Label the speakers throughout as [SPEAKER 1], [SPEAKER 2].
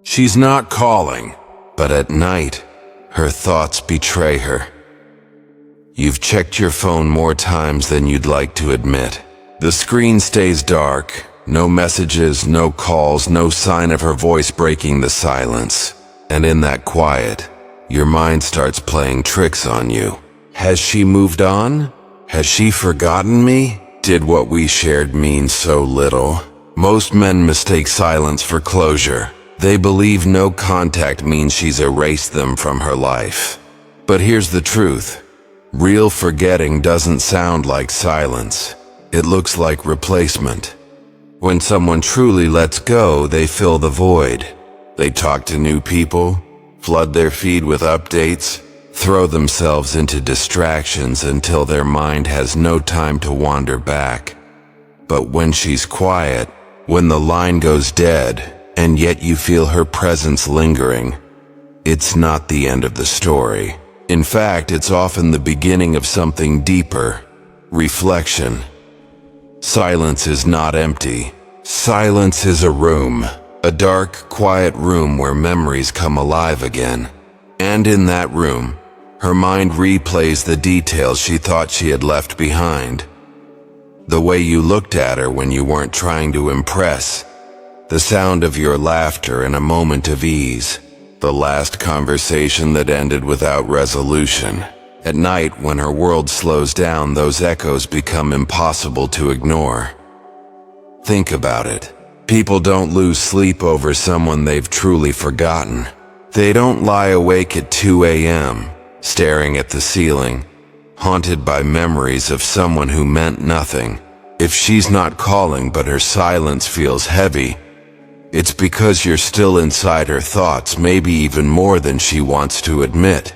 [SPEAKER 1] She's not calling, but at night, her thoughts betray her. You've checked your phone more times than you'd like to admit. The screen stays dark, no messages, no calls, no sign of her voice breaking the silence. And in that quiet, your mind starts playing tricks on you. Has she moved on? Has she forgotten me? Did what we shared mean so little? Most men mistake silence for closure. They believe no contact means she's erased them from her life. But here's the truth. Real forgetting doesn't sound like silence. It looks like replacement. When someone truly lets go, they fill the void. They talk to new people, flood their feed with updates, throw themselves into distractions until their mind has no time to wander back. But when she's quiet, when the line goes dead, and yet you feel her presence lingering, it's not the end of the story. In fact, it's often the beginning of something deeper. Reflection. Silence is not empty. Silence is a room. A dark, quiet room where memories come alive again. And in that room, her mind replays the details she thought she had left behind. The way you looked at her when you weren't trying to impress. The sound of your laughter in a moment of ease. The last conversation that ended without resolution. At night, when her world slows down, those echoes become impossible to ignore. Think about it. People don't lose sleep over someone they've truly forgotten. They don't lie awake at 2 a.m., staring at the ceiling, haunted by memories of someone who meant nothing. If she's not calling but her silence feels heavy, it's because you're still inside her thoughts, maybe even more than she wants to admit.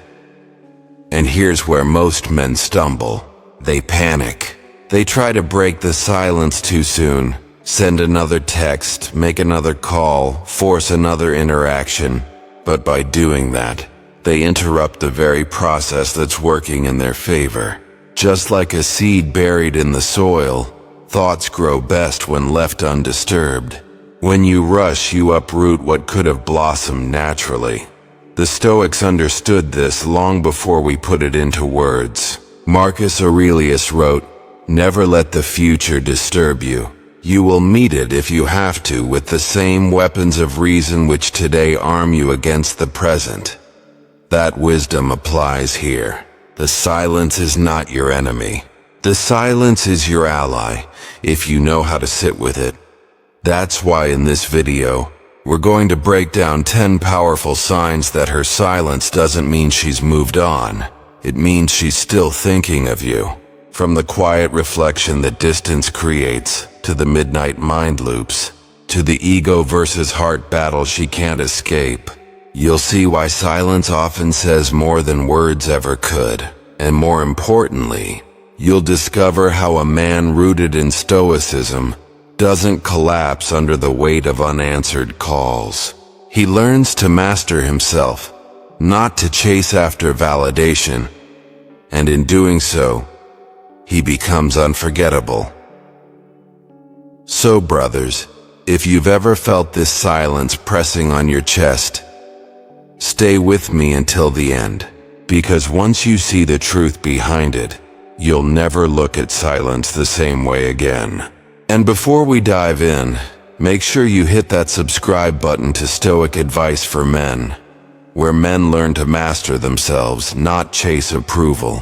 [SPEAKER 1] And here's where most men stumble. They panic. They try to break the silence too soon, send another text, make another call, force another interaction. But by doing that, they interrupt the very process that's working in their favor. Just like a seed buried in the soil, thoughts grow best when left undisturbed. When you rush, you uproot what could have blossomed naturally. The Stoics understood this long before we put it into words. Marcus Aurelius wrote, "Never let the future disturb you. You will meet it if you have to with the same weapons of reason which today arm you against the present." That wisdom applies here. The silence is not your enemy. The silence is your ally, if you know how to sit with it. That's why in this video, we're going to break down 10 powerful signs that her silence doesn't mean she's moved on. It means she's still thinking of you. From the quiet reflection that distance creates, to the midnight mind loops, to the ego versus heart battle she can't escape, you'll see why silence often says more than words ever could. And more importantly, you'll discover how a man rooted in Stoicism doesn't collapse under the weight of unanswered calls. He learns to master himself, not to chase after validation, and in doing so, he becomes unforgettable. So brothers, if you've ever felt this silence pressing on your chest, stay with me until the end, because once you see the truth behind it, you'll never look at silence the same way again. And before we dive in, make sure you hit that subscribe button to Stoic Advice for Men, where men learn to master themselves, not chase approval.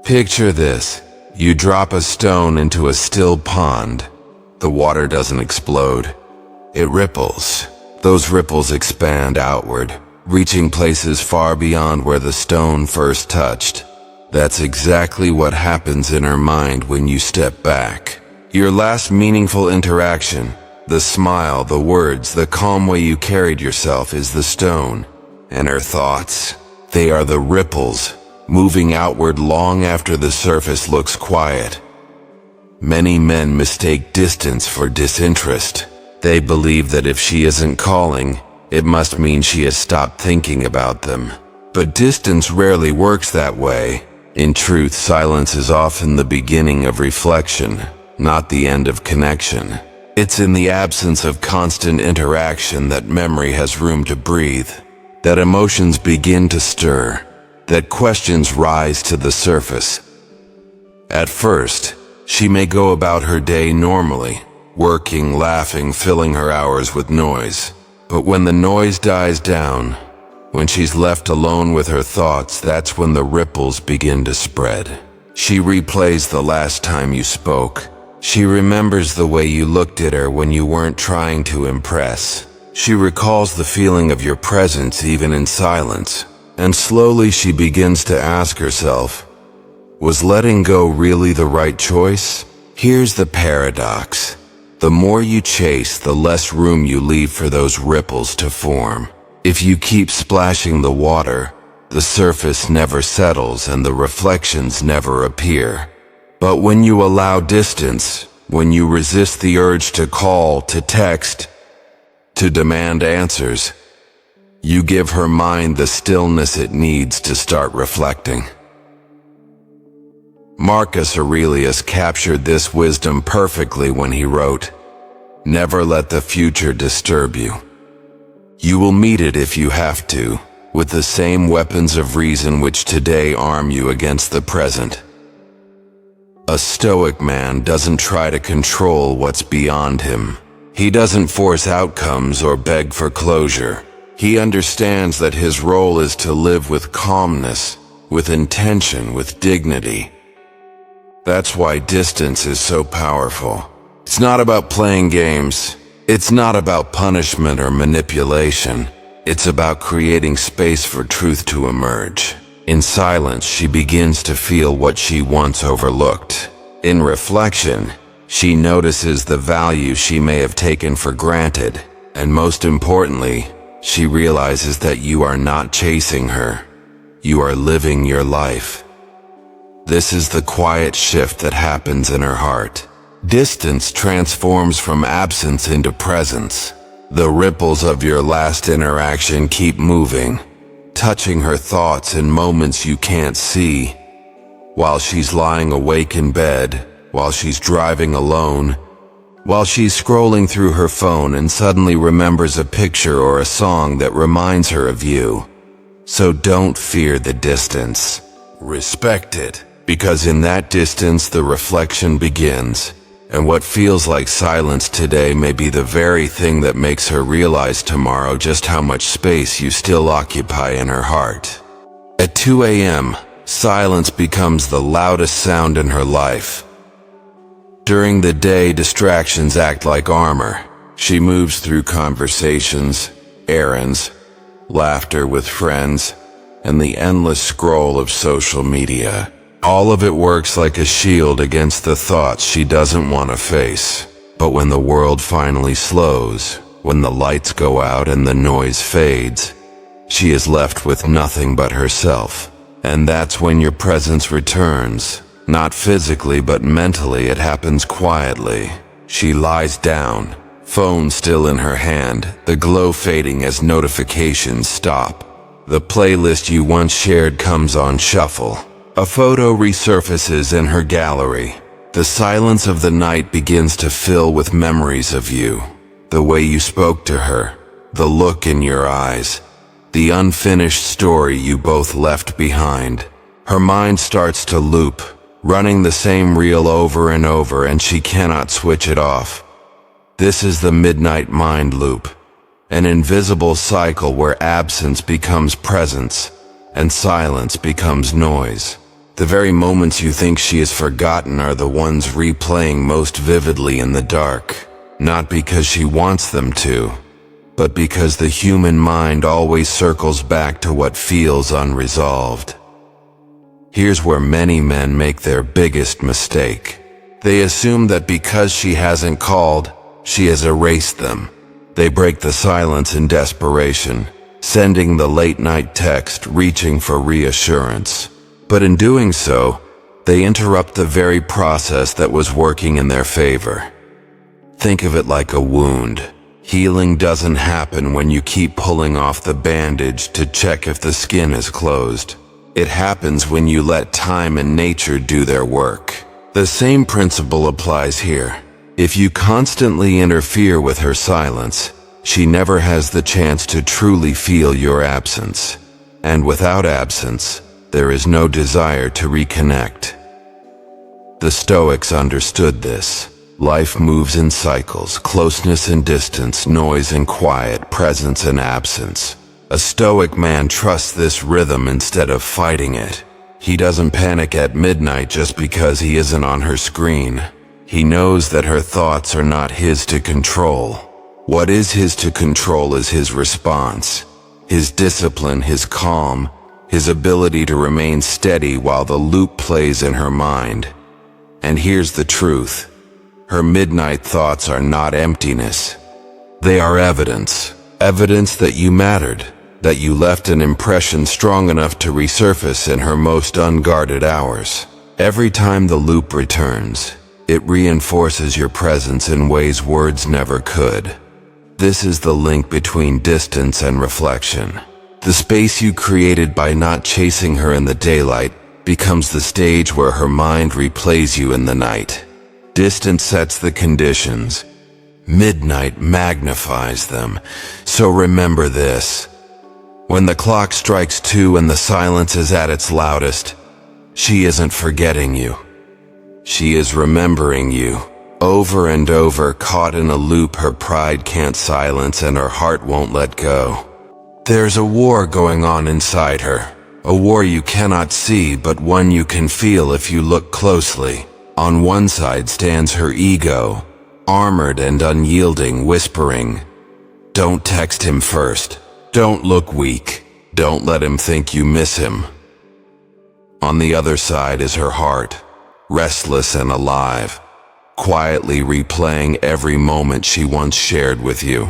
[SPEAKER 1] Picture this. You drop a stone into a still pond. The water doesn't explode. It ripples. Those ripples expand outward, reaching places far beyond where the stone first touched. That's exactly what happens in her mind when you step back. Your last meaningful interaction, the smile, the words, the calm way you carried yourself is the stone. And her thoughts, they are the ripples, moving outward long after the surface looks quiet. Many men mistake distance for disinterest. They believe that if she isn't calling, it must mean she has stopped thinking about them. But distance rarely works that way. In truth, silence is often the beginning of reflection, not the end of connection. It's in the absence of constant interaction that memory has room to breathe, that emotions begin to stir, that questions rise to the surface. At first, she may go about her day normally, working, laughing, filling her hours with noise. But when the noise dies down, when she's left alone with her thoughts, that's when the ripples begin to spread. She replays the last time you spoke. She remembers the way you looked at her when you weren't trying to impress. She recalls the feeling of your presence even in silence. And slowly she begins to ask herself, was letting go really the right choice? Here's the paradox. The more you chase, the less room you leave for those ripples to form. If you keep splashing the water, the surface never settles and the reflections never appear. But when you allow distance, when you resist the urge to call, to text, to demand answers, you give her mind the stillness it needs to start reflecting. Marcus Aurelius captured this wisdom perfectly when he wrote, "Never let the future disturb you. You will meet it if you have to, with the same weapons of reason which today arm you against the present." A Stoic man doesn't try to control what's beyond him. He doesn't force outcomes or beg for closure. He understands that his role is to live with calmness, with intention, with dignity. That's why distance is so powerful. It's not about playing games. It's not about punishment or manipulation. It's about creating space for truth to emerge. In silence, she begins to feel what she once overlooked. In reflection, she notices the value she may have taken for granted. And most importantly, she realizes that you are not chasing her. You are living your life. This is the quiet shift that happens in her heart. Distance transforms from absence into presence. The ripples of your last interaction keep moving, touching her thoughts in moments you can't see. While she's lying awake in bed, while she's driving alone, while she's scrolling through her phone and suddenly remembers a picture or a song that reminds her of you. So don't fear the distance. Respect it, because in that distance the reflection begins. And what feels like silence today may be the very thing that makes her realize tomorrow just how much space you still occupy in her heart. At 2 a.m., silence becomes the loudest sound in her life. During the day, distractions act like armor. She moves through conversations, errands, laughter with friends, and the endless scroll of social media. All of it works like a shield against the thoughts she doesn't want to face. But when the world finally slows, when the lights go out and the noise fades, she is left with nothing but herself. And that's when your presence returns. Not physically, but mentally. It happens quietly. She lies down, phone still in her hand, the glow fading as notifications stop. The playlist you once shared comes on shuffle. A photo resurfaces in her gallery. The silence of the night begins to fill with memories of you. The way you spoke to her, the look in your eyes, the unfinished story you both left behind. Her mind starts to loop, running the same reel over and over, and she cannot switch it off. This is the midnight mind loop, an invisible cycle where absence becomes presence and silence becomes noise. The very moments you think she has forgotten are the ones replaying most vividly in the dark, not because she wants them to, but because the human mind always circles back to what feels unresolved. Here's where many men make their biggest mistake. They assume that because she hasn't called, she has erased them. They break the silence in desperation, sending the late-night text, reaching for reassurance. But in doing so, they interrupt the very process that was working in their favor. Think of it like a wound. Healing doesn't happen when you keep pulling off the bandage to check if the skin is closed. It happens when you let time and nature do their work. The same principle applies here. If you constantly interfere with her silence, she never has the chance to truly feel your absence. And without absence, there is no desire to reconnect. The Stoics understood this. Life moves in cycles: closeness and distance, noise and quiet, presence and absence. A Stoic man trusts this rhythm instead of fighting it. He doesn't panic at midnight just because he isn't on her screen. He knows that her thoughts are not his to control. What is his to control is his response, his discipline, his calm, his ability to remain steady while the loop plays in her mind. And here's the truth. Her midnight thoughts are not emptiness. They are evidence. Evidence that you mattered, that you left an impression strong enough to resurface in her most unguarded hours. Every time the loop returns, it reinforces your presence in ways words never could. This is the link between distance and reflection. The space you created by not chasing her in the daylight becomes the stage where her mind replays you in the night. Distance sets the conditions. Midnight magnifies them. So remember this. When the clock strikes 2 and the silence is at its loudest, she isn't forgetting you. She is remembering you. Over and over, caught in a loop her pride can't silence and her heart won't let go. There's a war going on inside her. A war you cannot see, but one you can feel if you look closely. On one side stands her ego, armored and unyielding, whispering, "Don't text him first. Don't look weak. Don't let him think you miss him." On the other side is her heart, restless and alive, quietly replaying every moment she once shared with you.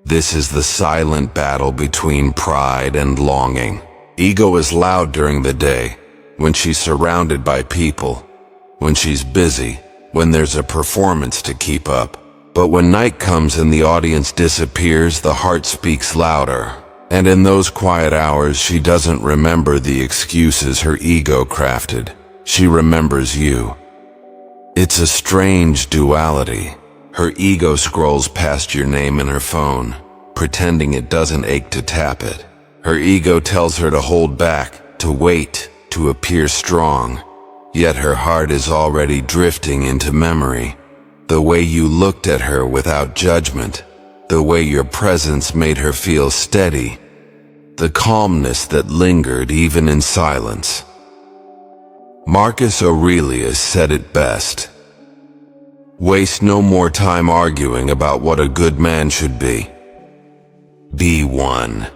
[SPEAKER 1] This is the silent battle between pride and longing. Ego is loud during the day, when she's surrounded by people, when she's busy, when there's a performance to keep up. But when night comes and the audience disappears, the heart speaks louder. And in those quiet hours, she doesn't remember the excuses her ego crafted. She remembers you. It's a strange duality. Her ego scrolls past your name in her phone, pretending it doesn't ache to tap it. Her ego tells her to hold back, to wait, to appear strong. Yet her heart is already drifting into memory. The way you looked at her without judgment, the way your presence made her feel steady, the calmness that lingered even in silence. Marcus Aurelius said it best. Waste no more time arguing about what a good man should be. Be one.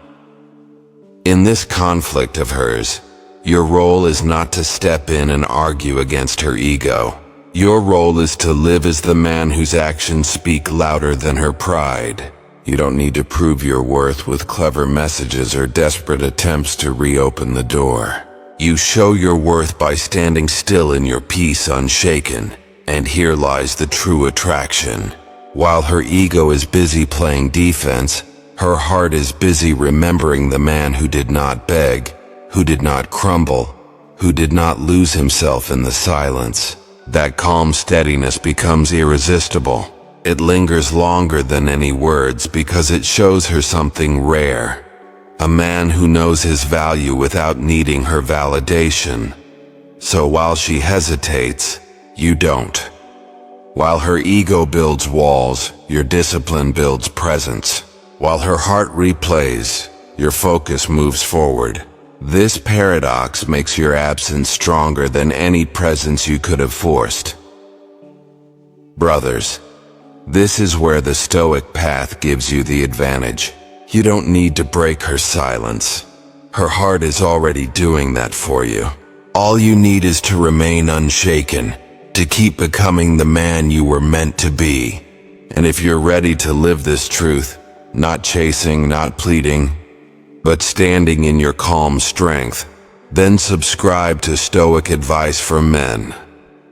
[SPEAKER 1] In this conflict of hers, your role is not to step in and argue against her ego. Your role is to live as the man whose actions speak louder than her pride. You don't need to prove your worth with clever messages or desperate attempts to reopen the door. You show your worth by standing still in your peace unshaken. And here lies the true attraction. While her ego is busy playing defense, her heart is busy remembering the man who did not beg, who did not crumble, who did not lose himself in the silence. That calm steadiness becomes irresistible. It lingers longer than any words because it shows her something rare. A man who knows his value without needing her validation. So while she hesitates, you don't. While her ego builds walls, your discipline builds presence. While her heart replays, your focus moves forward. This paradox makes your absence stronger than any presence you could have forced. Brothers, this is where the Stoic path gives you the advantage. You don't need to break her silence. Her heart is already doing that for you. All you need is to remain unshaken, to keep becoming the man you were meant to be. And if you're ready to live this truth, not chasing, not pleading, but standing in your calm strength, then subscribe to Stoic Advice for Men.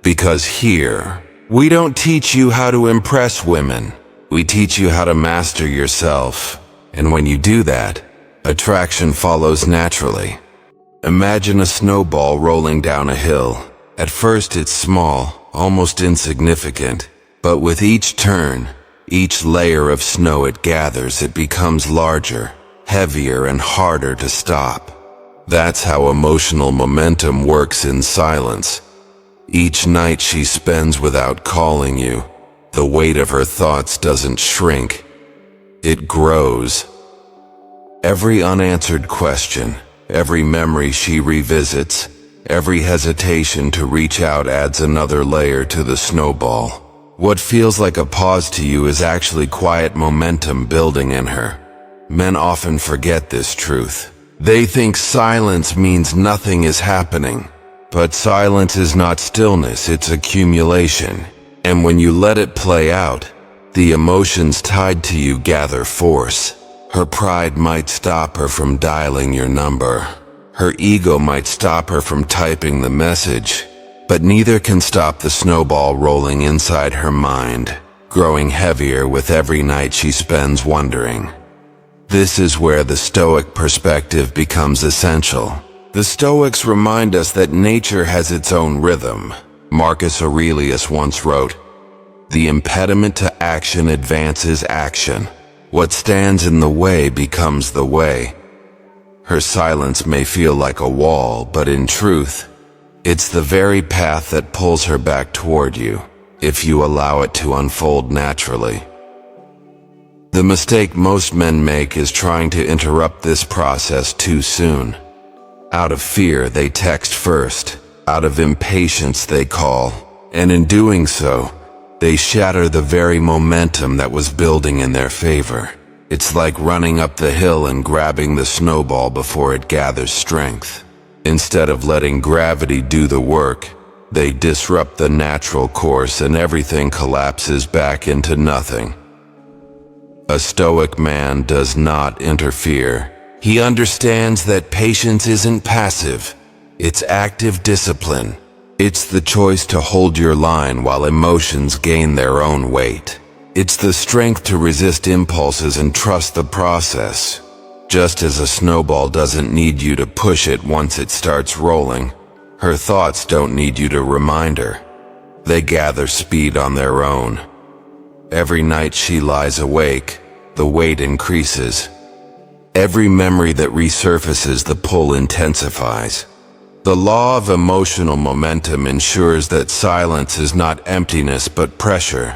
[SPEAKER 1] Because here, we don't teach you how to impress women. We teach you how to master yourself. And when you do that, attraction follows naturally. Imagine a snowball rolling down a hill. At first it's small, almost insignificant, But with each turn, each layer of snow it gathers, it becomes larger, heavier, and harder to stop. That's how emotional momentum works in silence. Each night she spends without calling you, the weight of her thoughts doesn't shrink. It grows. Every unanswered question, every memory she revisits, every hesitation to reach out adds another layer to the snowball. What feels like a pause to you is actually quiet momentum building in her. Men often forget this truth. They think silence means nothing is happening. But silence is not stillness, it's accumulation. And when you let it play out, the emotions tied to you gather force. Her pride might stop her from dialing your number. Her ego might stop her from typing the message. But neither can stop the snowball rolling inside her mind, growing heavier with every night she spends wondering. This is where the Stoic perspective becomes essential. The Stoics remind us that nature has its own rhythm. Marcus Aurelius once wrote, "The impediment to action advances action. What stands in the way becomes the way." Her silence may feel like a wall, but in truth, it's the very path that pulls her back toward you, if you allow it to unfold naturally. The mistake most men make is trying to interrupt this process too soon. Out of fear, they text first. Out of impatience, they call. And in doing so, they shatter the very momentum that was building in their favor. It's like running up the hill and grabbing the snowball before it gathers strength. Instead of letting gravity do the work, they disrupt the natural course and everything collapses back into nothing. A Stoic man does not interfere. He understands that patience isn't passive, it's active discipline. It's the choice to hold your line while emotions gain their own weight. It's the strength to resist impulses and trust the process. Just as a snowball doesn't need you to push it once it starts rolling, her thoughts don't need you to remind her. They gather speed on their own. Every night she lies awake, the weight increases. Every memory that resurfaces, the pull intensifies. The law of emotional momentum ensures that silence is not emptiness but pressure.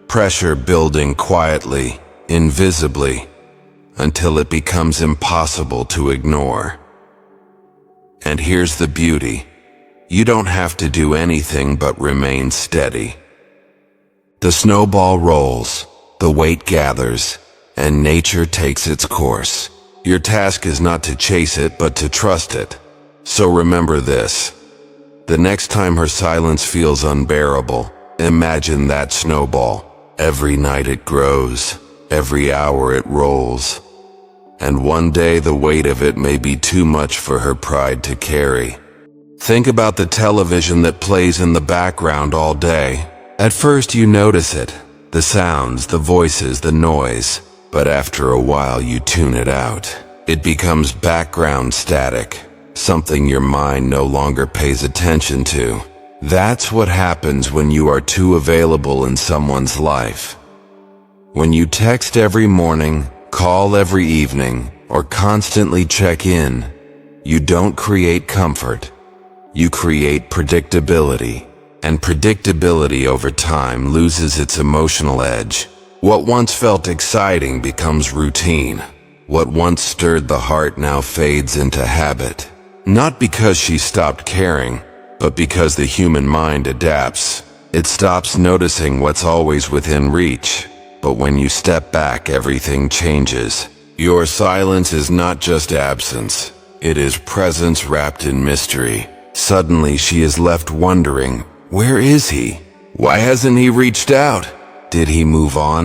[SPEAKER 1] Pressure building quietly, invisibly, until it becomes impossible to ignore. And here's the beauty. You don't have to do anything but remain steady. The snowball rolls, the weight gathers, and nature takes its course. Your task is not to chase it, but to trust it. So remember this. The next time her silence feels unbearable, imagine that snowball. Every night it grows, every hour it rolls. And one day the weight of it may be too much for her pride to carry. Think about the television that plays in the background all day. At first you notice it, the sounds, the voices, the noise. But after a while you tune it out. It becomes background static, something your mind no longer pays attention to. That's what happens when you are too available in someone's life. When you text every morning, call every evening, or constantly check in, you don't create comfort. You create predictability. And predictability over time loses its emotional edge. What once felt exciting becomes routine. What once stirred the heart now fades into habit. Not because she stopped caring, but because the human mind adapts. It stops noticing what's always within reach. But when you step back, everything changes. Your silence is not just absence. It is presence wrapped in mystery. Suddenly she is left wondering, where is he? Why hasn't he reached out? Did he move on?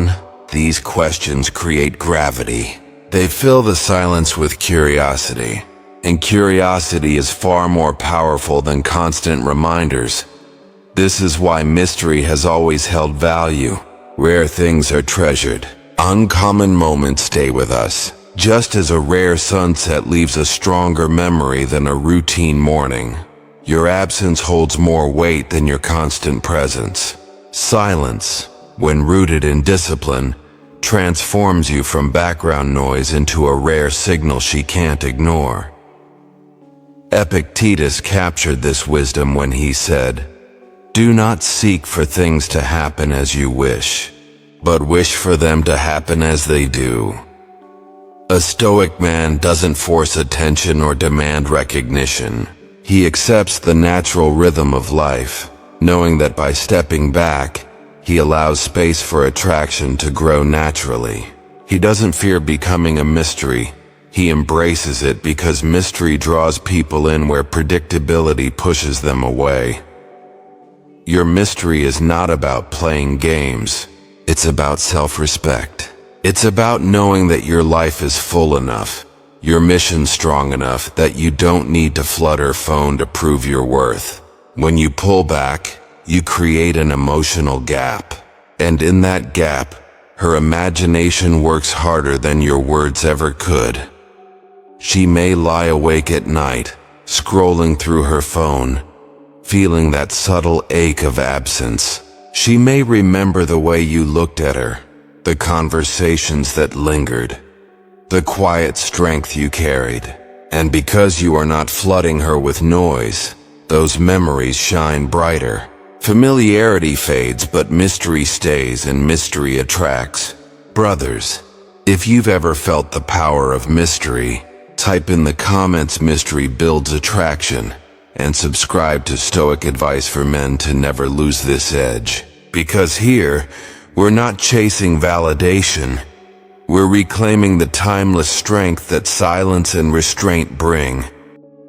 [SPEAKER 1] These questions create gravity. They fill the silence with curiosity. And curiosity is far more powerful than constant reminders. This is why mystery has always held value. Rare things are treasured. Uncommon moments stay with us, just as a rare sunset leaves a stronger memory than a routine morning. Your absence holds more weight than your constant presence. Silence, when rooted in discipline, transforms you from background noise into a rare signal she can't ignore. Epictetus captured this wisdom when he said, "Do not seek for things to happen as you wish, but wish for them to happen as they do." A Stoic man doesn't force attention or demand recognition. He accepts the natural rhythm of life, knowing that by stepping back, he allows space for attraction to grow naturally. He doesn't fear becoming a mystery. He embraces it because mystery draws people in where predictability pushes them away. Your mystery is not about playing games. It's about self-respect. It's about knowing that your life is full enough, your mission strong enough that you don't need to flood her phone to prove your worth. When you pull back, you create an emotional gap. And in that gap, her imagination works harder than your words ever could. She may lie awake at night, scrolling through her phone, feeling that subtle ache of absence. She may remember the way you looked at her, the conversations that lingered, the quiet strength you carried. And because you are not flooding her with noise, those memories shine brighter. Familiarity fades, but mystery stays, and mystery attracts. Brothers, if you've ever felt the power of mystery, type in the comments "mystery builds attraction" and subscribe to Stoic Advice for Men to never lose this edge. Because here, we're not chasing validation. We're reclaiming the timeless strength that silence and restraint bring.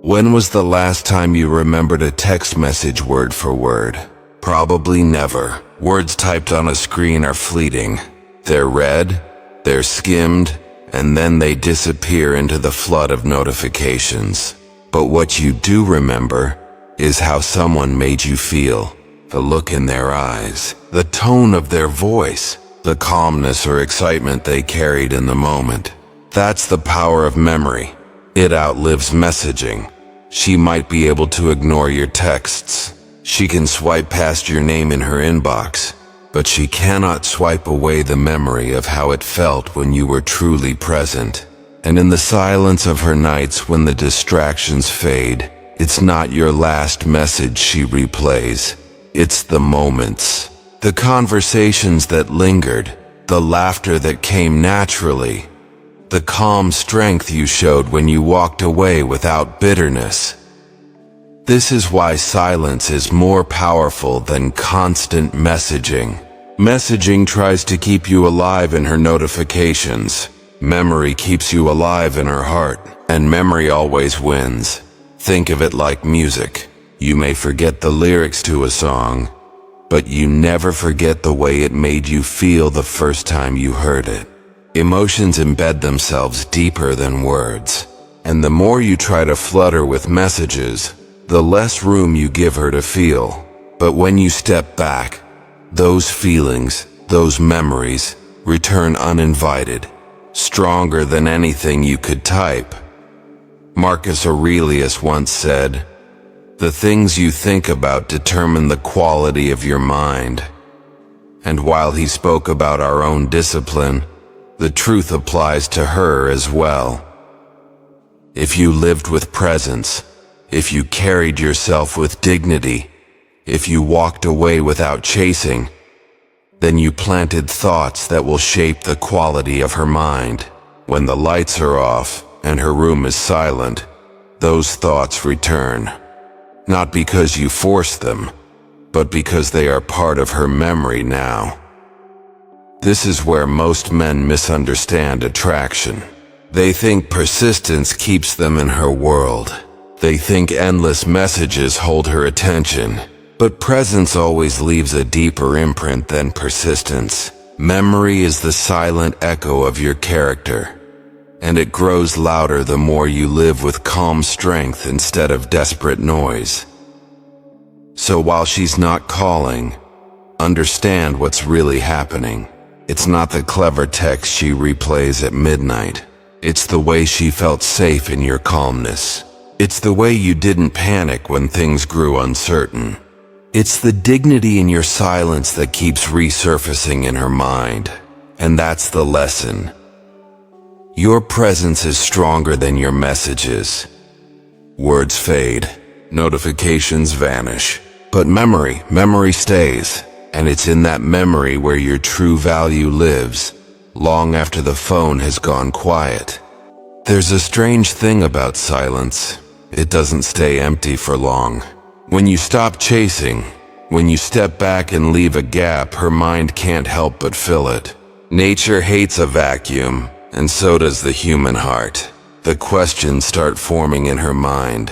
[SPEAKER 1] When was the last time you remembered a text message word for word? Probably never. Words typed on a screen are fleeting. They're read, they're skimmed, and then they disappear into the flood of notifications. But what you do remember is how someone made you feel. The look in their eyes, the tone of their voice, the calmness or excitement they carried in the moment. That's the power of memory. It outlives messaging. She might be able to ignore your texts. She can swipe past your name in her inbox, but she cannot swipe away the memory of how it felt when you were truly present. And in the silence of her nights when the distractions fade, it's not your last message she replays. It's the moments, the conversations that lingered, the laughter that came naturally, the calm strength you showed when you walked away without bitterness. This is why silence is more powerful than constant messaging. Messaging tries to keep you alive in her notifications. Memory keeps you alive in her heart, and memory always wins. Think of it like music. You may forget the lyrics to a song, but you never forget the way it made you feel the first time you heard it. Emotions embed themselves deeper than words, and the more you try to flood her with messages, the less room you give her to feel. But when you step back, those feelings, those memories, return uninvited, stronger than anything you could type. Marcus Aurelius once said, "The things you think about determine the quality of your mind." And while he spoke about our own discipline, the truth applies to her as well. If you lived with presence, if you carried yourself with dignity, if you walked away without chasing, then you planted thoughts that will shape the quality of her mind. When the lights are off and her room is silent, those thoughts return. Not because you forced them, but because they are part of her memory now. This is where most men misunderstand attraction. They think persistence keeps them in her world. They think endless messages hold her attention. But presence always leaves a deeper imprint than persistence. Memory is the silent echo of your character, and it grows louder the more you live with calm strength instead of desperate noise. So while she's not calling, understand what's really happening. It's not the clever text she replays at midnight. It's the way she felt safe in your calmness. It's the way you didn't panic when things grew uncertain. It's the dignity in your silence that keeps resurfacing in her mind. And that's the lesson. Your presence is stronger than your messages. Words fade, notifications vanish, but memory stays. And it's in that memory where your true value lives, long after the phone has gone quiet. There's a strange thing about silence. It doesn't stay empty for long. When you stop chasing, when you step back and leave a gap, her mind can't help but fill it. Nature hates a vacuum, and so does the human heart. The questions start forming in her mind.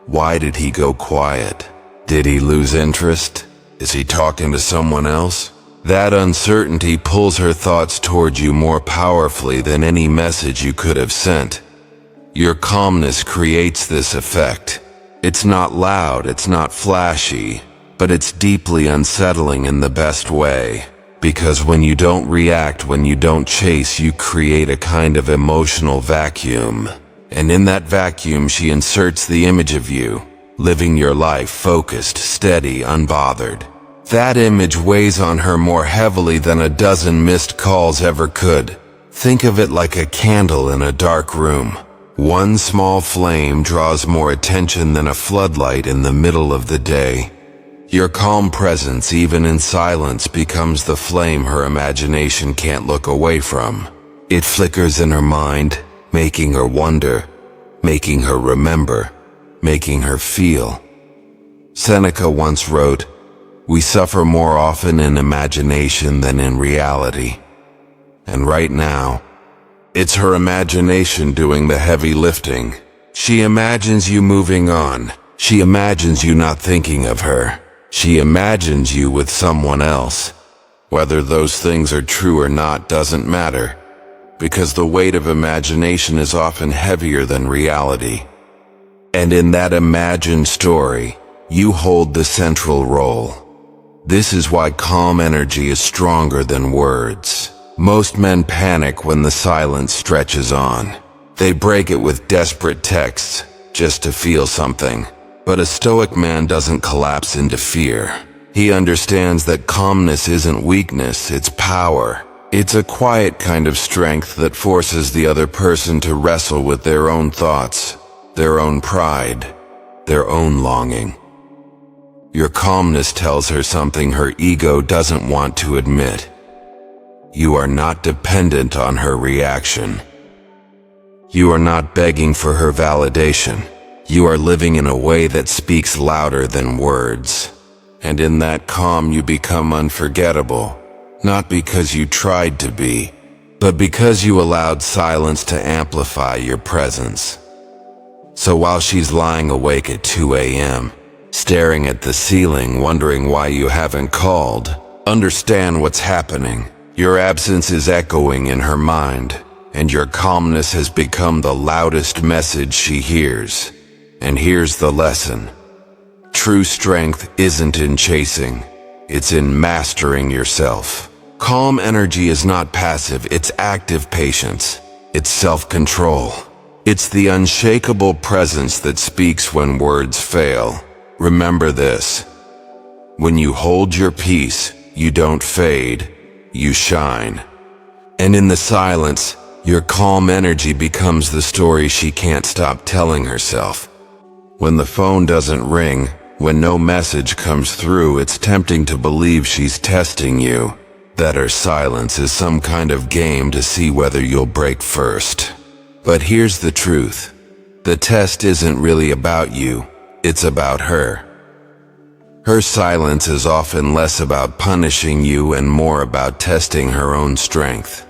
[SPEAKER 1] Why did he go quiet? Did he lose interest? Is he talking to someone else? That uncertainty pulls her thoughts toward you more powerfully than any message you could have sent. Your calmness creates this effect. It's not loud, it's not flashy, but it's deeply unsettling in the best way. Because when you don't react, when you don't chase, you create a kind of emotional vacuum. And in that vacuum, she inserts the image of you, living your life focused, steady, unbothered. That image weighs on her more heavily than a dozen missed calls ever could. Think of it like a candle in a dark room. One small flame draws more attention than a floodlight in the middle of the day. Your calm presence, even in silence, becomes the flame her imagination can't look away from. It flickers in her mind, making her wonder, making her remember, making her feel. Seneca once wrote, "We suffer more often in imagination than in reality." And right now, it's her imagination doing the heavy lifting. She imagines you moving on. She imagines you not thinking of her. She imagines you with someone else. Whether those things are true or not doesn't matter, because the weight of imagination is often heavier than reality. And in that imagined story, you hold the central role. This is why calm energy is stronger than words. Most men panic when the silence stretches on. They break it with desperate texts, just to feel something. But a Stoic man doesn't collapse into fear. He understands that calmness isn't weakness, it's power. It's a quiet kind of strength that forces the other person to wrestle with their own thoughts, their own pride, their own longing. Your calmness tells her something her ego doesn't want to admit. You are not dependent on her reaction. You are not begging for her validation. You are living in a way that speaks louder than words. And in that calm you become unforgettable, not because you tried to be, but because you allowed silence to amplify your presence. So while she's lying awake at 2 a.m., staring at the ceiling, wondering why you haven't called, understand what's happening. Your absence is echoing in her mind, and your calmness has become the loudest message she hears. And here's the lesson. True strength isn't in chasing, it's in mastering yourself. Calm energy is not passive, it's active patience. It's self-control. It's the unshakable presence that speaks when words fail. Remember this. When you hold your peace, you don't fade, you shine. And in the silence, your calm energy becomes the story she can't stop telling herself. When the phone doesn't ring, when no message comes through, it's tempting to believe she's testing you, that her silence is some kind of game to see whether you'll break first. But here's the truth. The test isn't really about you, it's about her. Her silence is often less about punishing you and more about testing her own strength.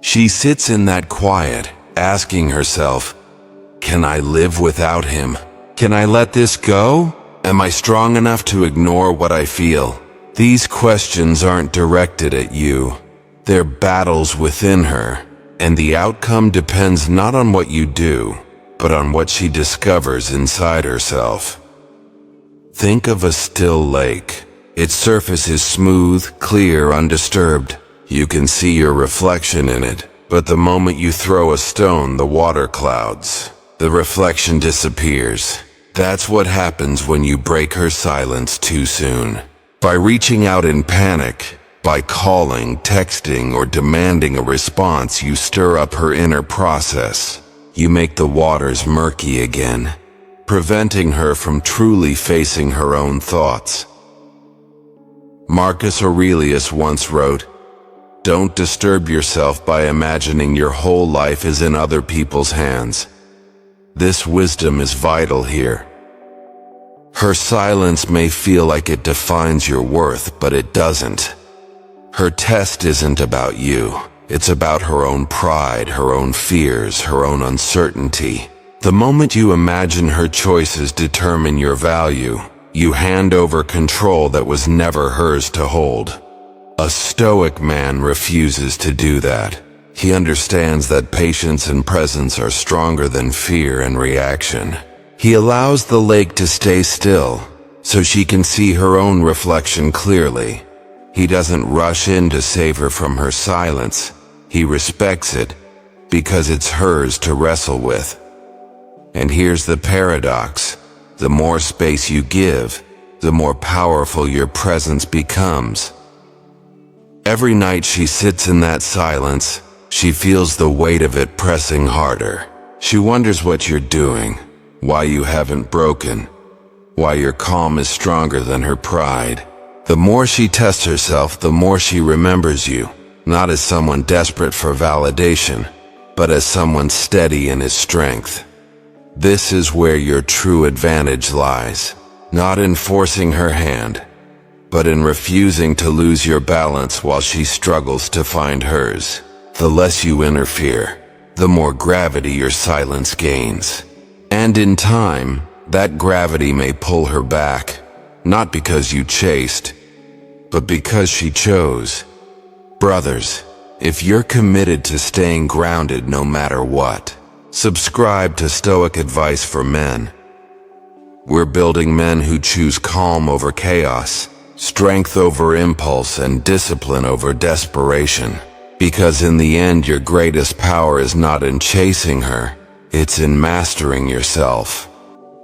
[SPEAKER 1] She sits in that quiet, asking herself, can I live without him? Can I let this go? Am I strong enough to ignore what I feel? These questions aren't directed at you. They're battles within her, and the outcome depends not on what you do, but on what she discovers inside herself. Think of a still lake. Its surface is smooth, clear, undisturbed. You can see your reflection in it, but the moment you throw a stone, the water clouds. The reflection disappears. That's what happens when you break her silence too soon. By reaching out in panic, by calling, texting, or demanding a response, you stir up her inner process. You make the waters murky again, preventing her from truly facing her own thoughts. Marcus Aurelius once wrote, "Don't disturb yourself by imagining your whole life is in other people's hands." This wisdom is vital here. Her silence may feel like it defines your worth, but it doesn't. Her test isn't about you. It's about her own pride, her own fears, her own uncertainty. The moment you imagine her choices determine your value, you hand over control that was never hers to hold. A Stoic man refuses to do that. He understands that patience and presence are stronger than fear and reaction. He allows the lake to stay still, so she can see her own reflection clearly. He doesn't rush in to save her from her silence. He respects it, because it's hers to wrestle with. And here's the paradox. The more space you give, the more powerful your presence becomes. Every night she sits in that silence, she feels the weight of it pressing harder. She wonders what you're doing, why you haven't broken, why your calm is stronger than her pride. The more she tests herself, the more she remembers you, not as someone desperate for validation, but as someone steady in his strength. This is where your true advantage lies, not in forcing her hand, but in refusing to lose your balance while she struggles to find hers. The less you interfere, the more gravity your silence gains. And in time, that gravity may pull her back, not because you chased, but because she chose. Brothers, if you're committed to staying grounded no matter what, subscribe to Stoic Advice for Men. We're building men who choose calm over chaos, strength over impulse, and discipline over desperation. Because in the end, your greatest power is not in chasing her, it's in mastering yourself.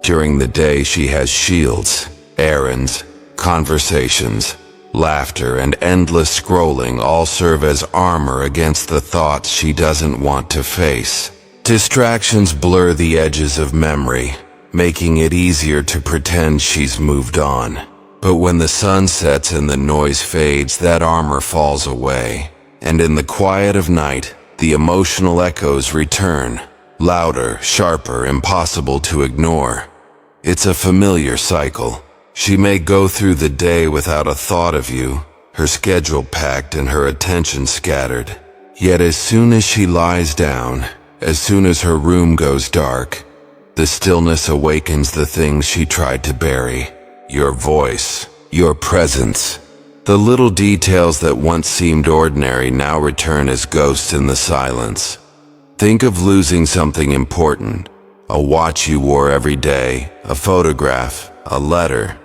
[SPEAKER 1] During the day, she has shields, errands, conversations, laughter, and endless scrolling all serve as armor against the thoughts she doesn't want to face. Distractions blur the edges of memory, making it easier to pretend she's moved on. But when the sun sets and the noise fades, that armor falls away. And in the quiet of night, the emotional echoes return, louder, sharper, impossible to ignore. It's a familiar cycle. She may go through the day without a thought of you, her schedule packed and her attention scattered. Yet as soon as she lies down, as soon as her room goes dark, the stillness awakens the things she tried to bury. Your voice, your presence. The little details that once seemed ordinary now return as ghosts in the silence. Think of losing something important, a watch you wore every day, a photograph, a letter.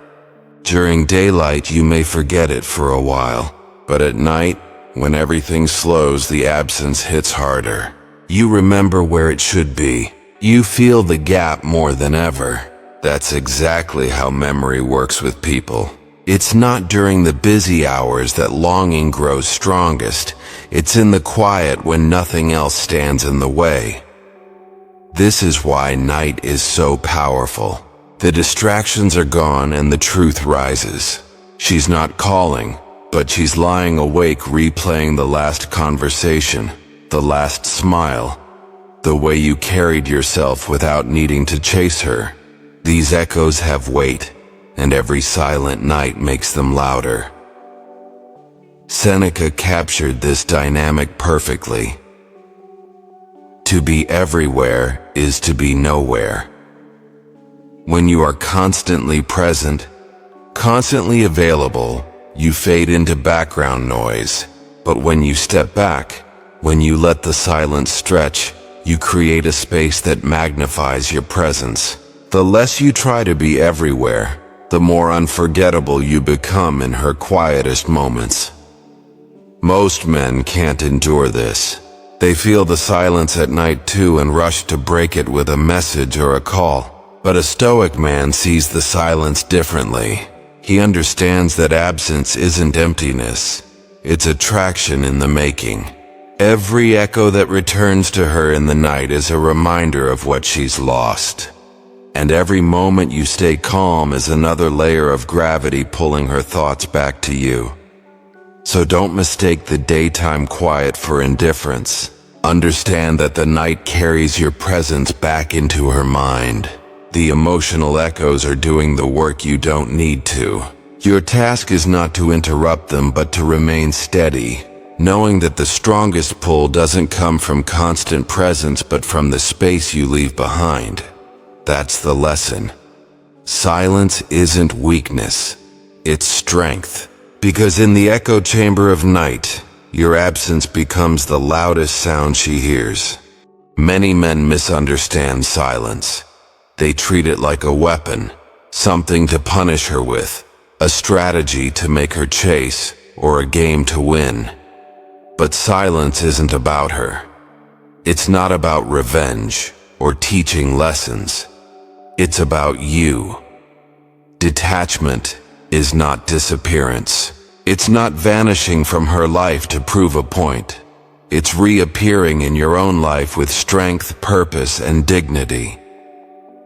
[SPEAKER 1] During daylight you may forget it for a while, but at night, when everything slows, the absence hits harder. You remember where it should be. You feel the gap more than ever. That's exactly how memory works with people. It's not during the busy hours that longing grows strongest. It's in the quiet when nothing else stands in the way. This is why night is so powerful. The distractions are gone and the truth rises. She's not calling, but she's lying awake replaying the last conversation, the last smile, the way you carried yourself without needing to chase her. These echoes have weight, and every silent night makes them louder. Seneca captured this dynamic perfectly. To be everywhere is to be nowhere. When you are constantly present, constantly available, you fade into background noise. But when you step back, when you let the silence stretch, you create a space that magnifies your presence. The less you try to be everywhere, the more unforgettable you become in her quietest moments. Most men can't endure this. They feel the silence at night too and rush to break it with a message or a call. But a Stoic man sees the silence differently. He understands that absence isn't emptiness, it's attraction in the making. Every echo that returns to her in the night is a reminder of what she's lost. And every moment you stay calm is another layer of gravity pulling her thoughts back to you. So don't mistake the daytime quiet for indifference. Understand that the night carries your presence back into her mind. The emotional echoes are doing the work you don't need to. Your task is not to interrupt them, but to remain steady, knowing that the strongest pull doesn't come from constant presence, but from the space you leave behind. That's the lesson. Silence isn't weakness, it's strength. Because in the echo chamber of night, your absence becomes the loudest sound she hears. Many men misunderstand silence. They treat it like a weapon, something to punish her with, a strategy to make her chase, or a game to win. But silence isn't about her. It's not about revenge or teaching lessons. It's about you. Detachment is not disappearance. It's not vanishing from her life to prove a point. It's reappearing in your own life with strength, purpose, and dignity.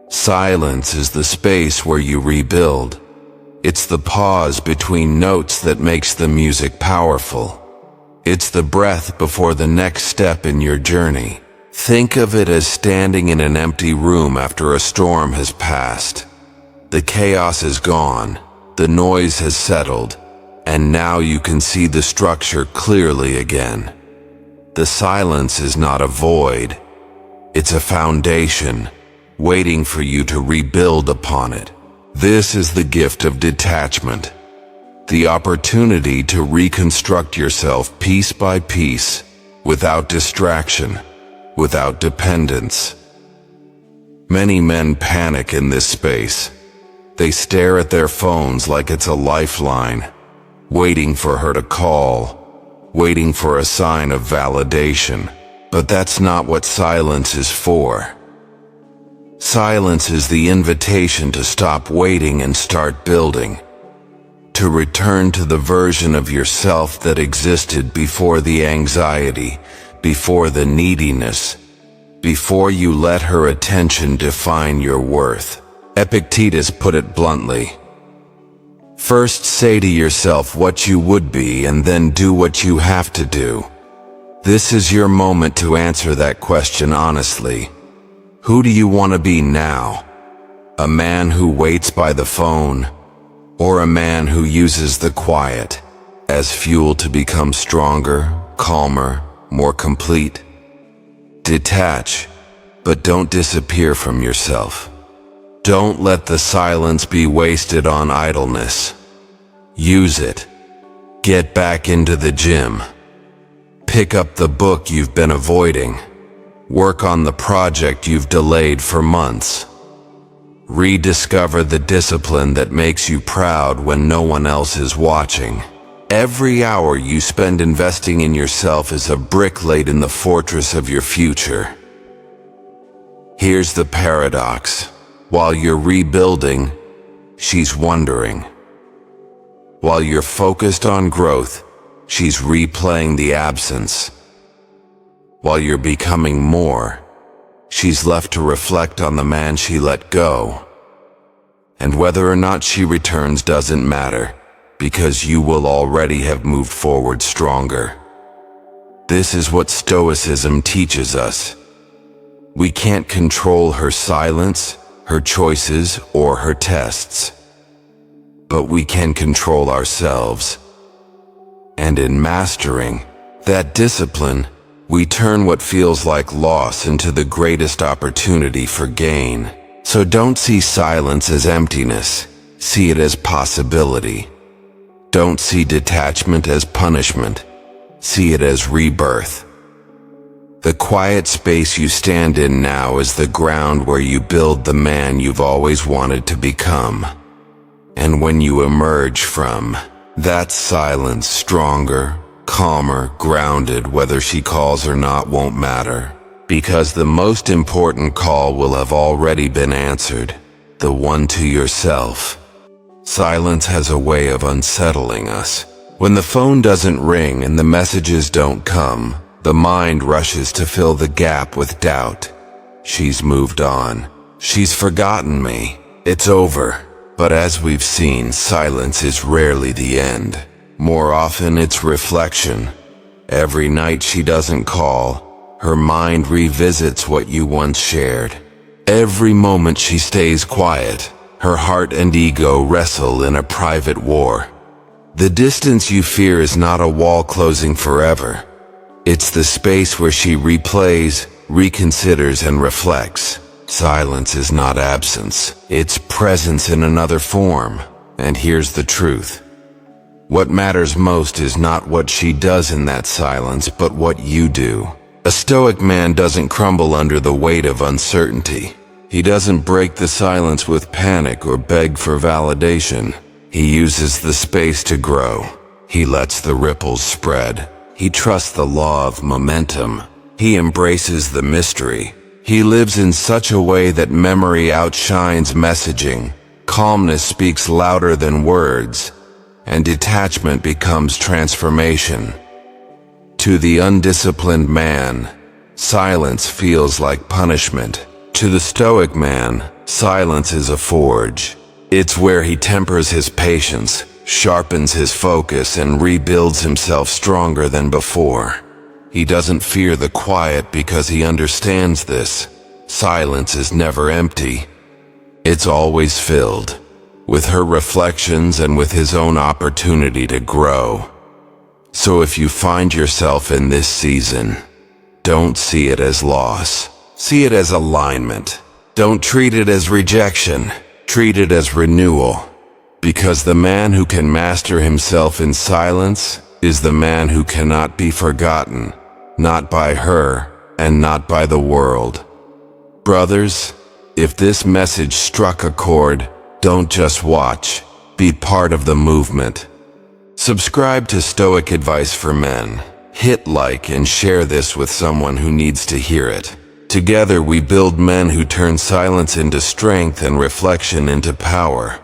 [SPEAKER 1] Silence is the space where you rebuild. It's the pause between notes that makes the music powerful. It's the breath before the next step in your journey. Think of it as standing in an empty room after a storm has passed. The chaos is gone, the noise has settled, and now you can see the structure clearly again. The silence is not a void. It's a foundation, waiting for you to rebuild upon it. This is the gift of detachment, the opportunity to reconstruct yourself piece by piece, without distraction, without dependence. Many men panic in this space. They stare at their phones like it's a lifeline, waiting for her to call, waiting for a sign of validation. But that's not what silence is for. Silence is the invitation to stop waiting and start building, to return to the version of yourself that existed before the anxiety, before the neediness, before you let her attention define your worth. Epictetus put it bluntly. First say to yourself what you would be, and then do what you have to do. This is your moment to answer that question honestly. Who do you want to be now? A man who waits by the phone, or a man who uses the quiet as fuel to become stronger, calmer, more complete? Detach, but don't disappear from yourself. Don't let the silence be wasted on idleness. Use it. Get back into the gym. Pick up the book you've been avoiding. Work on the project you've delayed for months. Rediscover the discipline that makes you proud when no one else is watching. Every hour you spend investing in yourself is a brick laid in the fortress of your future. Here's the paradox. While you're rebuilding, she's wondering. While you're focused on growth, she's replaying the absence. While you're becoming more, she's left to reflect on the man she let go. And whether or not she returns doesn't matter, because you will already have moved forward stronger. This is what Stoicism teaches us. We can't control her silence, her choices, or her tests. But we can control ourselves. And in mastering that discipline, we turn what feels like loss into the greatest opportunity for gain. So don't see silence as emptiness, see it as possibility. Don't see detachment as punishment, see it as rebirth. The quiet space you stand in now is the ground where you build the man you've always wanted to become. And when you emerge from that silence stronger, calmer, grounded, whether she calls or not won't matter, because the most important call will have already been answered. the one to yourself. Silence has a way of unsettling us. When the phone doesn't ring and the messages don't come, the mind rushes to fill the gap with doubt. She's moved on. She's forgotten me. It's over. But as we've seen, silence is rarely the end. More often, it's reflection. Every night she doesn't call, her mind revisits what you once shared. Every moment she stays quiet, her heart and ego wrestle in a private war. The distance you fear is not a wall closing forever. It's the space where she replays, reconsiders, and reflects. Silence is not absence, it's presence in another form. And here's the truth. What matters most is not what she does in that silence, but what you do. A Stoic man doesn't crumble under the weight of uncertainty. He doesn't break the silence with panic or beg for validation. He uses the space to grow. He lets the ripples spread. He trusts the law of momentum. He embraces the mystery. He lives in such a way that memory outshines messaging. Calmness speaks louder than words, and detachment becomes transformation. To the undisciplined man, silence feels like punishment. To the Stoic man, silence is a forge. It's where he tempers his patience, sharpens his focus, and rebuilds himself stronger than before. He doesn't fear the quiet because he understands this. Silence is never empty. It's always filled, with her reflections and with his own opportunity to grow. So if you find yourself in this season, don't see it as loss. See it as alignment. Don't treat it as rejection. Treat it as renewal. Because the man who can master himself in silence is the man who cannot be forgotten. Not by her, and not by the world. Brothers, if this message struck a chord, don't just watch, be part of the movement. Subscribe to Stoic Advice for Men. Hit like and share this with someone who needs to hear it. Together we build men who turn silence into strength and reflection into power.